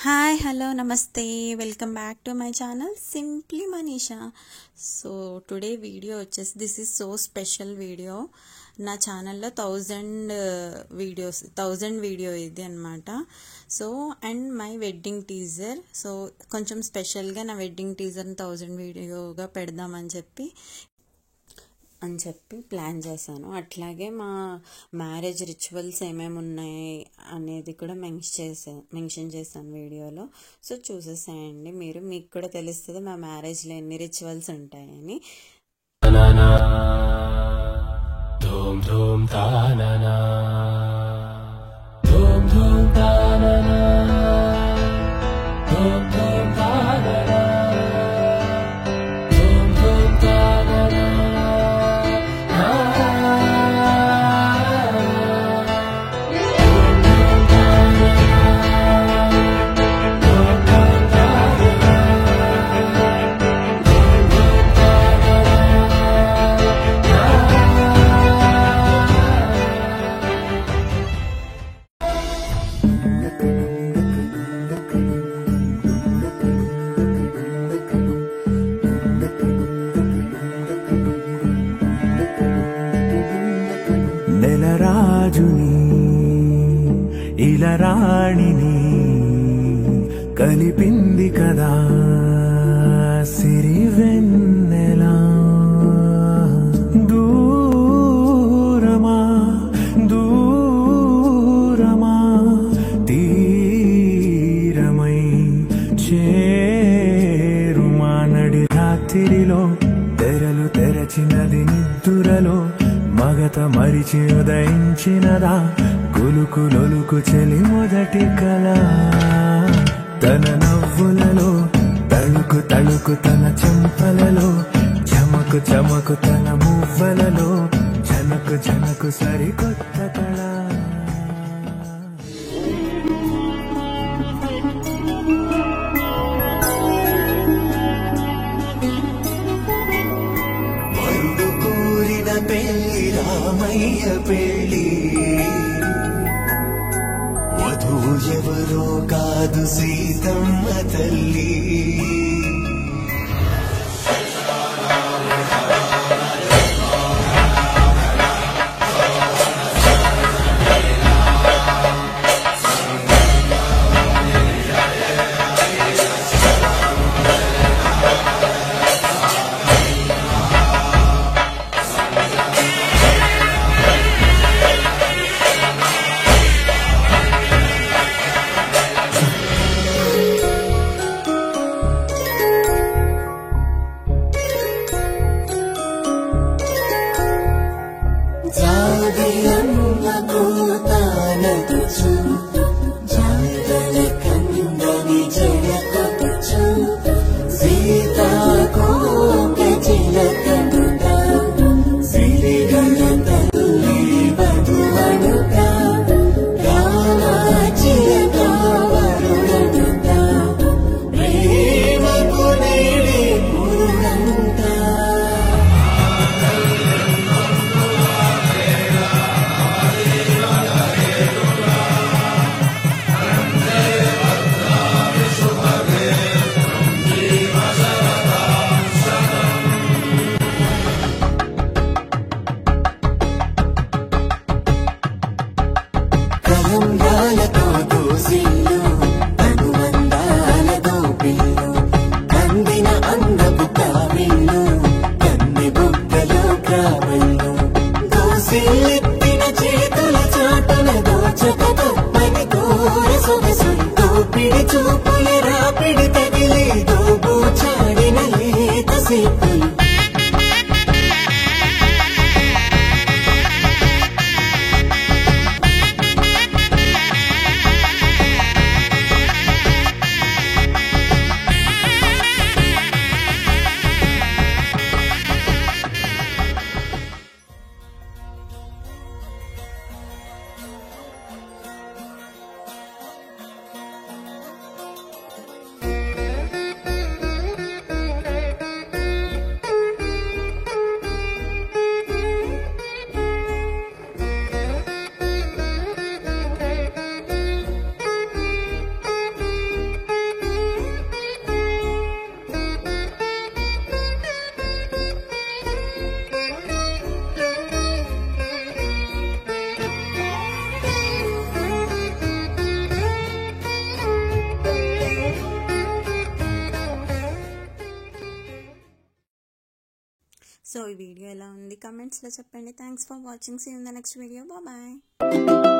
Hi hello నమస్తే welcome back to my channel simply Manisha. So today video వచ్చేసి this is so special video. నా ఛానల్లో 1000 video ఇది అనమాట. So and my wedding teaser. So కొంచెం స్పెషల్గా నా వెడ్డింగ్ టీజర్ని 1000 వీడియోగా పెడదామని చెప్పి ప్లాన్ చేశాను. అట్లాగే మా మ్యారేజ్ రిచువల్స్ ఏమేమి ఉన్నాయి అనేది కూడా మెన్షన్ చేశాను వీడియోలో. సో చూసేసేయండి, మీకు కూడా తెలుస్తుంది మా మ్యారేజ్లో ఎన్ని రిచువల్స్ ఉంటాయని. నెలరాజుని ఇలరాణిని కలిపింది కదా సిరివెన్నెలా. దూరమా దూరమా తీరమై చేరుమా నడి రాత్రిలో తెరలు తెరచినది నిద్దురలో మగత మరిచి ఉదయించినదా కులుకులొలుకు చెలి మొదటి కళ. తన నవ్వులలో తళుకు తళుకు తన చెంపలలో చమకు చమకు తన మువ్వలలో జనకు జనకు సరికొత్త కళ. పెళ్లి రామయ్య పెళ్లి, వధువు ఎవరో కాదు సీతమ్మ తల్లి. సో ఈ వీడియో ఎలా ఉంది కమెంట్స్లో చెప్పండి. Thanks for watching. See you in the next video. Bye.